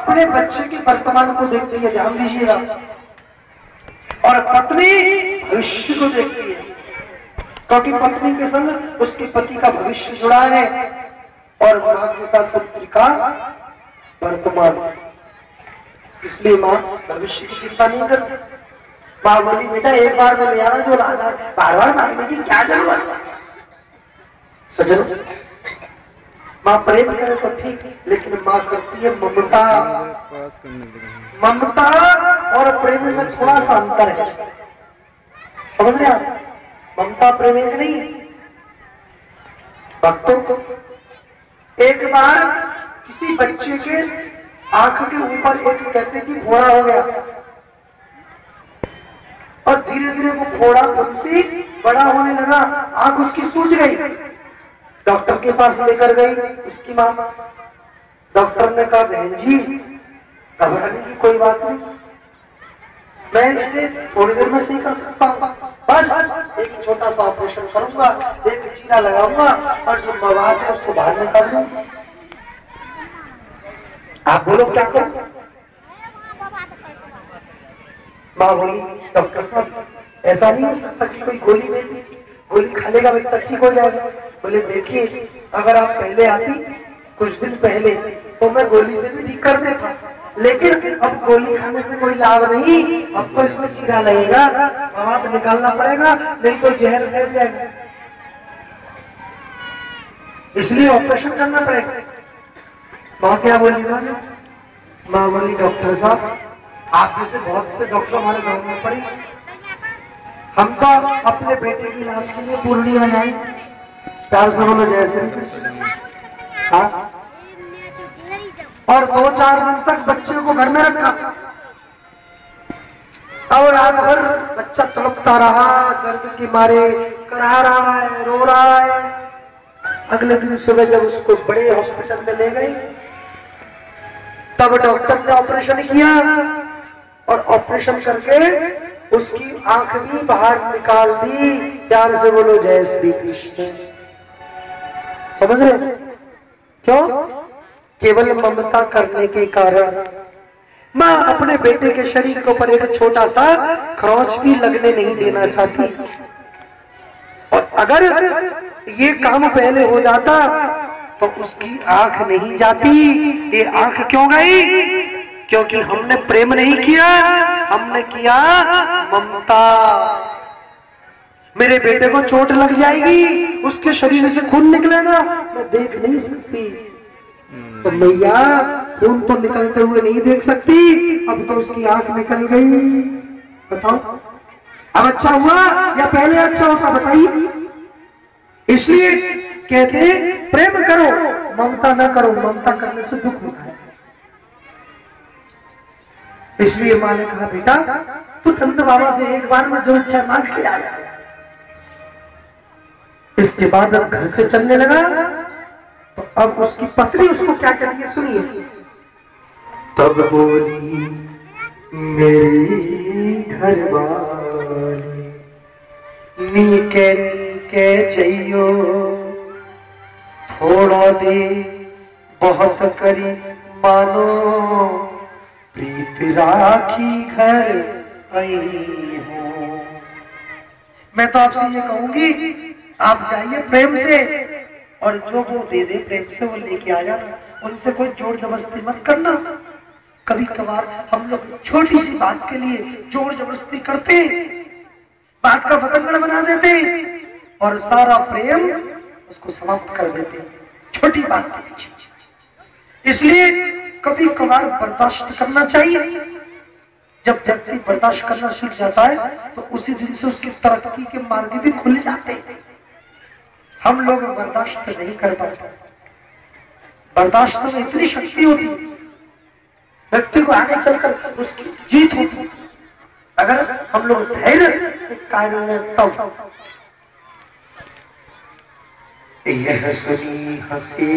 अपने बच्चे के वर्तमान को देखती है, ध्यान दीजिएगा, और पत्नी भविष्य को देखती है, क्योंकि पत्नी के संग उसके पति का भविष्य जुड़ा है और मां के साथ पुत्री का वर्तमान। इसलिए मां भविष्य की चिंता नहीं करती। मां बोली बेटा एक बार में ले आना जो लाना, बार बार मांगने की क्या जरूरत है। सजनो, मां प्रेम करे तो ठीक, लेकिन मां करती है ममता। ममता और प्रेम में थोड़ा सा अंतर है, समझ रहे आप? ममता प्रेम एक नहीं। भक्तों को एक बार किसी बच्चे के आंख के ऊपर एक कहते कि फोड़ा हो गया, और धीरे धीरे वो फोड़ा तुमसे बड़ा होने लगा, आंख उसकी सूज गई। डॉक्टर के पास लेकर गई उसकी मां। डॉक्टर ने कहा बहन जी घबराने की कोई बात नहीं, मैं इसे थोड़ी देर में सही कर सकता हूँ, बस एक छोटा सा ऑपरेशन करूंगा, एक चीरा लगाऊंगा और जो मवाद है उसको बाहर निकाल दूंगा। आप बोलो क्या करो? माँ बोली डॉक्टर साहब ऐसा नहीं हो सकता कि कोई गोली दे दी, गोली खा लेगा बच्चा ठीक हो जाएगा। बोले देखिए अगर आप पहले आती कुछ दिन पहले तो मैं गोली से भी ठीक कर देता, लेकिन अब गोली खाने से कोई लाभ नहीं, अब तो इसमें चीरा लगेगा, मवाद निकालना पड़ेगा, नहीं तो जहर फैल जाएगा, इसलिए ऑपरेशन करना पड़ेगा। माँ क्या बोली? माँ बोली डॉक्टर साहब आप जैसे बहुत से डॉक्टर हमारे गांव में पड़े, हम तो अपने बेटे की इलाज के लिए पूर्णिया आए, प्यार से बोलो जैसे। हाँ, और 2-4 दिन तक बच्चे को घर में रखा, और रात भर बच्चा तड़पता रहा, दर्द के मारे करा रहा है, रो रहा है। अगले दिन सुबह जब उसको बड़े हॉस्पिटल में ले गए तब डॉक्टर ने ऑपरेशन किया, और ऑपरेशन करके उसकी आंख भी बाहर निकाल दी। प्यार से बोलो जय श्री कृष्ण। समझ रहे? क्यों? केवल ममता करने के कारण। मां अपने बेटे के शरीर के ऊपर एक छोटा सा खरोंच भी लगने नहीं देना चाहती, और अगर ये काम पहले हो जाता तो उसकी आंख नहीं जाती। ये आंख क्यों गई? क्योंकि हमने प्रेम नहीं किया, हमने किया ममता। मेरे बेटे को चोट लग जाएगी, उसके शरीर से खून निकलेगा, मैं देख नहीं सकती, तो मैया खून तो निकलते हुए नहीं देख सकती, अब तो उसकी आंख निकल गई। बताओ अब अच्छा हुआ या पहले अच्छा होता? बताइए। इसलिए कहते प्रेम करो ममता ना करो, ममता करने से दुख होता है। इसलिए मां ने कहा बेटा तू नंद बाबा से एक बार में जो इच्छा मांग के आया। इसके बाद अब घर से चलने लगा, तो अब उसकी पत्नी उसको क्या कहती है सुनिए। तब बोली मेरी घरवाली नीके नीके चाहियो, थोड़ा दे बहुत करी मानो, प्रीत राखी घर आई हूं। मैं तो आपसे ये कहूंगी आप जाइए प्रेम से, और जो वो दे दे प्रेम से वो लेके आ जाना, उनसे कोई जोर जबरदस्ती मत करना। कभी कभार हम लोग छोटी सी बात के लिए जोर जबरदस्ती करते, बात का बतंगड़ बना देते और सारा प्रेम उसको समाप्त कर देते छोटी बात के पीछे। इसलिए कभी कभार बर्दाश्त करना चाहिए। जब व्यक्ति बर्दाश्त करना सीख जाता है तो उसी दिन से उसकी तरक्की के मार्ग भी खुल जाते हैं। हम लोग बर्दाश्त नहीं कर पाते। बर्दाश्त में इतनी शक्ति होती है, व्यक्ति को आगे चलकर उसकी जीत होती। अगर हम लोग धैर्य से कार्य लें तब। यह सुनी हंसी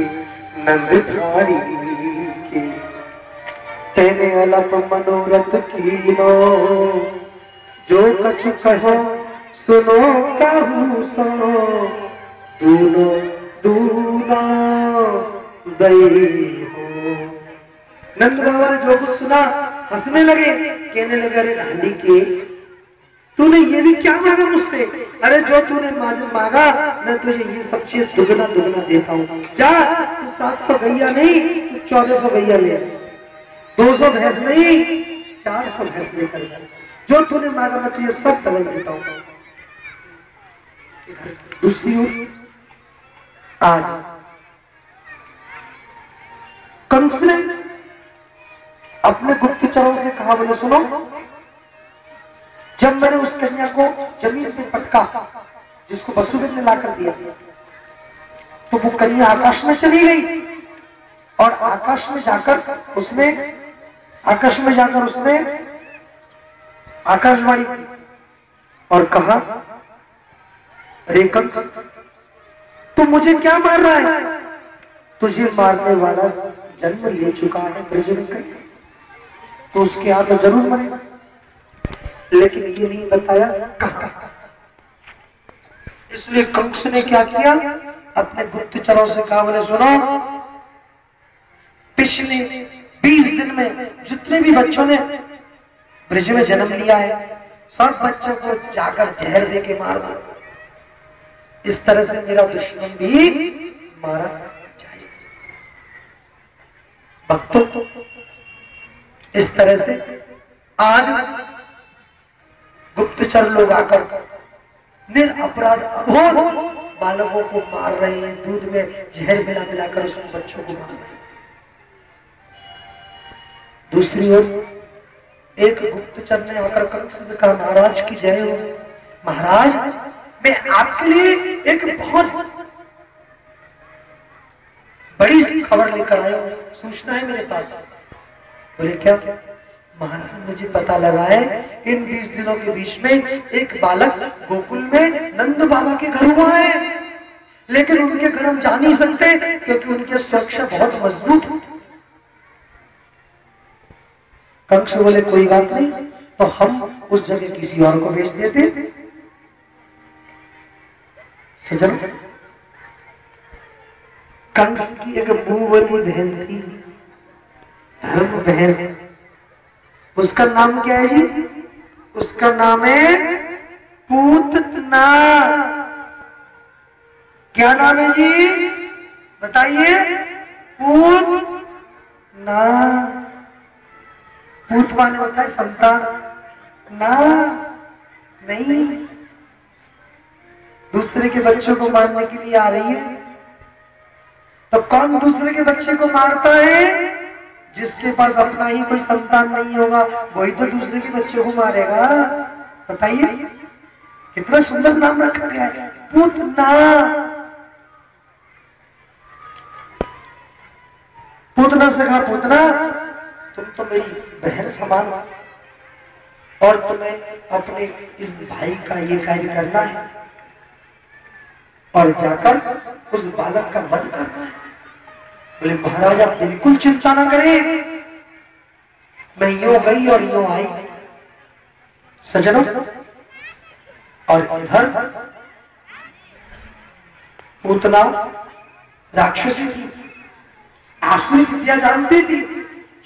नंदधारी की, तेने अलप मनोरथ कीनो, जो कछु कहो सुनो कहूँ सुनो, दूनो दूना दई हो। नंद बाबा ने जो कुछ सुना हंसने लगे, कहने लगे अरे लाली के तूने ये भी क्या मांगा मुझसे? अरे जो तूने मांगा मैं तुझे ये सब चीज दुगना दुगना देता हूँ। जा तू 700 गैया नहीं तू 1400 गैया ले, 200 भैंस नहीं 400 भैंस लेकर जा, जो तूने मांगा मैं तुझे सब डबल देता हूँ। दूसरी ओर आज कंस ने अपने गुप्तचरों से कहा, बोले सुनो, जब मैंने उस कन्या को जमीन पे पटका जिसको वसुदेव ने लाकर दिया, तो वो कन्या आकाश में चली गई और आकाश में जाकर उसने आकाशवाणी की और कहा, अरे कंस तू मुझे क्या मार रहा है? तुझे मारने वाला जन्म ले चुका है ब्रज में कहीं, तो उसके यहाँ तो जरूर मरेगा, लेकिन ये नहीं बताया कहाँ। इसलिए कंस ने क्या किया, अपने गुप्तचरों से कहा, बोले सुनो, पिछले 20 दिन में जितने भी बच्चों ने ब्रज में जन्म लिया है सब बच्चों को जाकर जहर दे के मार दो, इस तरह से मेरा दुश्मन भी मारा जाए। भक्तों, इस तरह से आज गुप्तचर लोग आकर निरपराध अबोध बालकों को मार रहे हैं, दूध में जहर मिला मिलाकर उस बच्चों को मार रहे हैं। दूसरी ओर एक गुप्तचर ने आकर कंस से कहा, महाराज की जय हो, महाराज मैं आपके लिए एक बहुत बड़ी खबर लेकर आया हूं, सूचना है मेरे पास। बोले क्या? महाराज मुझे पता लगा है इन 20 दिनों के बीच में एक बालक गोकुल में नंद बाबा के घर हुआ है, लेकिन उनके घर हम जा नहीं सकते क्योंकि उनकी सुरक्षा बहुत मजबूत है। कंस बोले कोई बात नहीं, तो हम उस जगह किसी और को भेज देते। सजन, कंस की एक मुंह वाली बहन थी, धर्म बहन, उसका नाम क्या है जी? उसका नाम है पूतना। क्या नाम है जी? बताइए। पूतना। पूत माने होता है संतान, ना नहीं, दूसरे के बच्चों को मारने के लिए आ रही है। तो कौन दूसरे के बच्चे को मारता है? जिसके पास अपना ही कोई संतान नहीं होगा वही तो दूसरे के बच्चे को मारेगा। बताइए कितना सुंदर नाम रखा गया है, पूतना। पूतना से कहा, पूतना तुम तो मेरी बहन समान हो और तुम्हें अपने इस भाई का ये कार्य करना है और जाकर उस बालक का वध करना है। बोले महाराज आप बिल्कुल चिंता ना करें, मैं यूं गई और यूं आई। सजनों, और इधर पूतना राक्षसी थी, आसुरी विद्या जानती थी,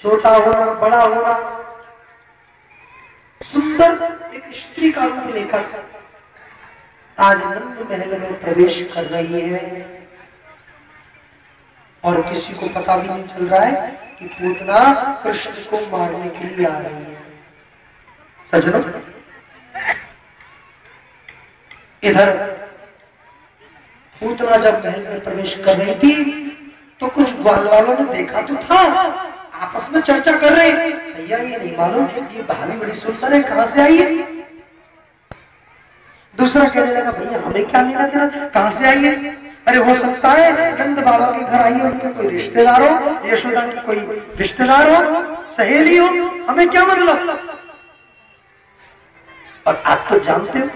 छोटा होना बड़ा होना, सुंदर एक स्त्री का रूप लेकर आज नंद महल में प्रवेश कर रही है और किसी को पता भी नहीं चल रहा है कि पूतना कृष्ण को मारने के लिए आ रही है। सजनों, इधर पूतना जब महल में प्रवेश कर रही थी तो कुछ ग्वाल वालों ने देखा तो था, आपस में चर्चा कर रहे, भैया ये नहीं मालूम ये भाभी बड़ी सुंदर है, कहां से आई है? दूसरा कहने लगा भैया हमें क्या लेना देना, कहां से आई है? अरे हो सकता है नंद बाबा के घर आई है, उनके कोई रिश्तेदार हो, यशोदा की कोई रिश्तेदार हो, सहेली हो, हमें क्या मतलब। और आप तो जानते हो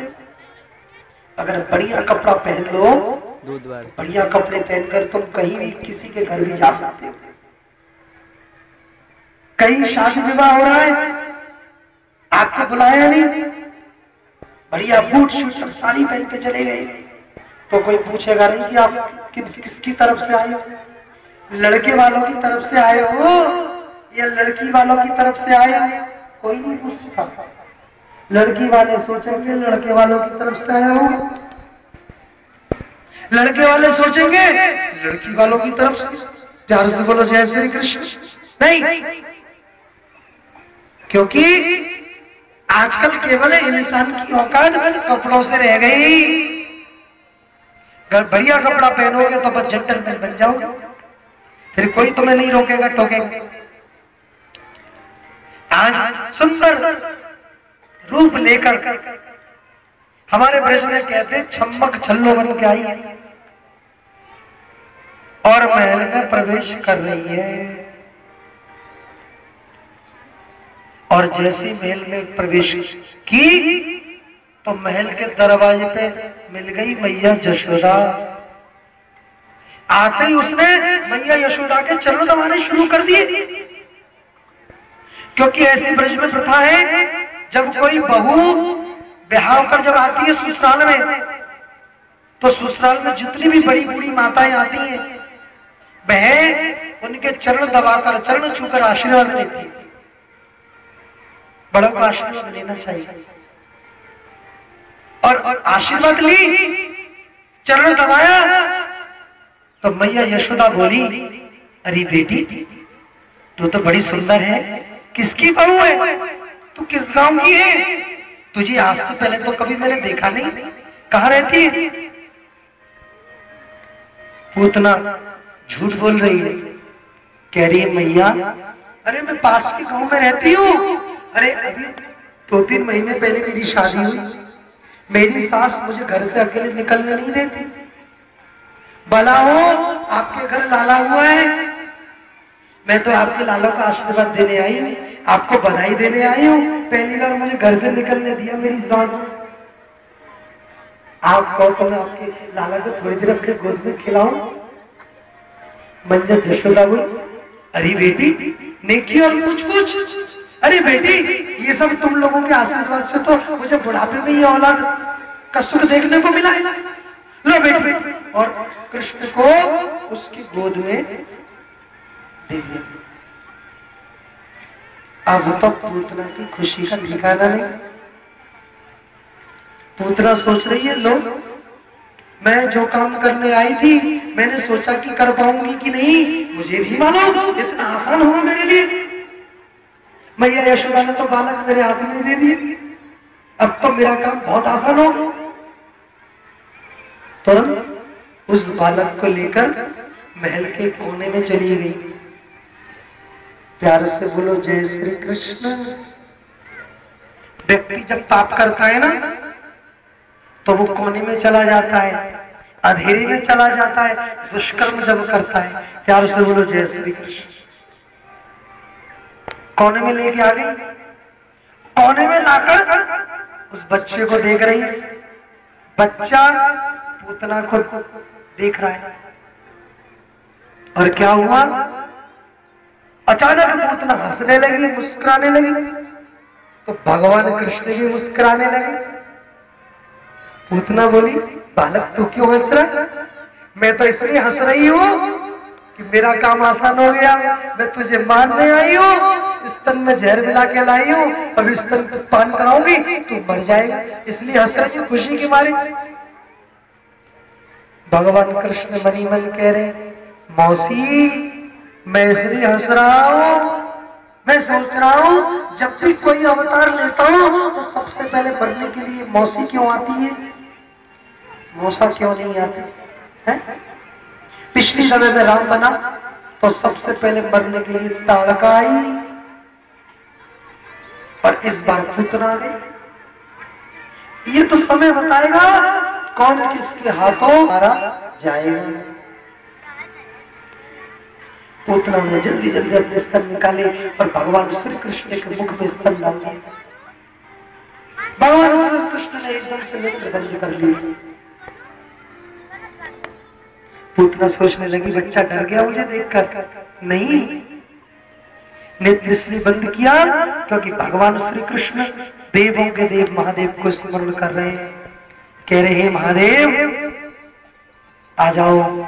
अगर बढ़िया कपड़ा पहन लो, बढ़िया कपड़े पहनकर तुम कहीं भी किसी के घर भी जा सकते हो। कहीं शादी विवाह हो रहा है, आपको बुलाया नहीं, बढ़िया बूट शूट और साड़ी पहन के चले गए, तो कोई पूछेगा नहीं कि आप किसकी तरफ से आए हो, लड़के वालों की तरफ से आए हो या लड़की वालों की तरफ से आया? कोई नहीं पूछता। लड़की वाले सोचेंगे लड़के वालों की तरफ से आया हो, लड़के वाले सोचेंगे लड़की वालों की तरफ से। प्यार से बोलो जय श्री कृष्ण। नहीं, क्योंकि आजकल केवल इंसान की औकात कपड़ों से रह गई। अगर बढ़िया कपड़ा पहनोगे तो बस जेंटलमैन बन जाओगे, फिर कोई तुम्हें नहीं रोकेगा टोकेगा। आज सुंदर रूप लेकर हमारे ब्रज में कहते छम्मक छल्लो बन के आई और महल में प्रवेश कर रही है। और जैसे महल में प्रवेश की तो महल के दरवाजे पे मिल गई मैया यशोदा। आते ही उसने मैया यशोदा के चरण दबाने शुरू कर दिए, क्योंकि ऐसी ब्रज में प्रथा है जब कोई बहू ब्याह होकर जब आती है ससुराल में, तो ससुराल में जितनी भी बड़ी बूढ़ी माताएं आती हैं वह उनके चरण दबाकर चरण छूकर आशीर्वाद लेती है। बड़ों का आशीर्वाद लेना चाहिए। और आशीर्वाद ली, चरण दबाया तो मैया यशोदा बोली, अरे बेटी तू तो बड़ी सुंदर है, किसकी बहू है, तू किस गांव की है, तुझे आज से पहले तो कभी मैंने देखा नहीं, कहां रहती है? पूतना झूठ बोल रही है, कह रही है मैया अरे मैं पास के गांव में रहती हूँ, अरे अभी 2-3 महीने पहले मेरी शादी हुई, मेरी सास मुझे घर से अकेले निकलने नहीं देती। भला हो आपके घर लाला हुआ है, मैं तो आपके लालों का आशीर्वाद देने आई हूँ, आपको बधाई देने आई हूँ, पहली बार मुझे घर से निकलने दिया मेरी सास। आप कहो तो मैं आपके लाला को थोड़ी देर अपने गोद में खिलाऊं? मंजर यशोदा बोली, अरे बेटी नेकी और कुछ, अरे बेटी ये सब तुम लोगों के आशीर्वाद से तो मुझे बुढ़ापे में ये औलाद का सुख देखने को मिला है। लो बेटी, और कृष्ण को उसकी गोद में दे दिया। अब तो पूतना की खुशी का ठिकाना नहीं। पूतना सोच रही है लो मैं जो काम करने आई थी मैंने सोचा कि कर पाऊंगी कि नहीं, मुझे भी मालूम इतना आसान होगा मेरे लिए। मैया यशोदा ने तो बालक मेरे हाथ में दे दिए, अब तो मेरा काम बहुत आसान हो। तुरंत उस बालक को लेकर महल के कोने में चली गई। प्यार से बोलो जय श्री कृष्ण। व्यक्ति जब पाप करता है ना तो वो कोने में चला जाता है, अंधेरे में चला जाता है, दुष्कर्म जब करता है। प्यार से बोलो जय श्री कृष्ण। कोने में लेके आ गई, कोने में लाकर उस बच्चे को देख रही, बच्चा पूतना को देख रहा है। और क्या हुआ, अचानक पूतना हंसने लगी, मुस्कुराने लगी, तो भगवान कृष्ण भी मुस्कुराने लगे। पूतना बोली, बालक तू क्यों हंस रहा है? मैं तो इसलिए हंस रही हूं कि मेरा काम आसान हो गया, मैं तुझे मारने आई हूं, स्तन में जहर मिला के लाई हूं, अभी स्तन पान कराऊंगी तू मर जाएगा, इसलिए हंस रही हूं खुशी की मारे। भगवान कृष्ण मनी मन कह रहे, मौसी मैं इसलिए हंस रहा हूं, मैं सोच रहा हूं जब भी कोई अवतार लेता हूं तो सबसे पहले मरने के लिए मौसी क्यों आती है, मौसा क्यों नहीं आती है? पिछली समय में राम बना तो सबसे पहले मरने के लिए ताड़का आई, और इस बार पूतना आ गई। ये तो समय बताएगा कौन किसके हाथों मारा जाएगा। पूतना ने जल्दी जल्दी अपने स्तन निकाले और भगवान श्री कृष्ण के मुख में स्तन डाल दिए। भगवान श्री कृष्ण ने एकदम से नेत्र बंद कर लिए। पूतना सोचने लगी बच्चा डर गया मुझे देखकर, नहीं, नेत्र इसलिए बंद किया क्योंकि भगवान श्री कृष्ण देवों के देव महादेव को स्मरण कर रहे हैं, कह रहे हैं महादेव आ जाओ।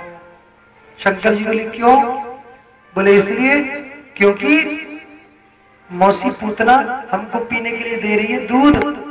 शंकर जी बोले क्यों? बोले इसलिए क्योंकि मौसी पूतना हमको पीने के लिए दे रही है दूध।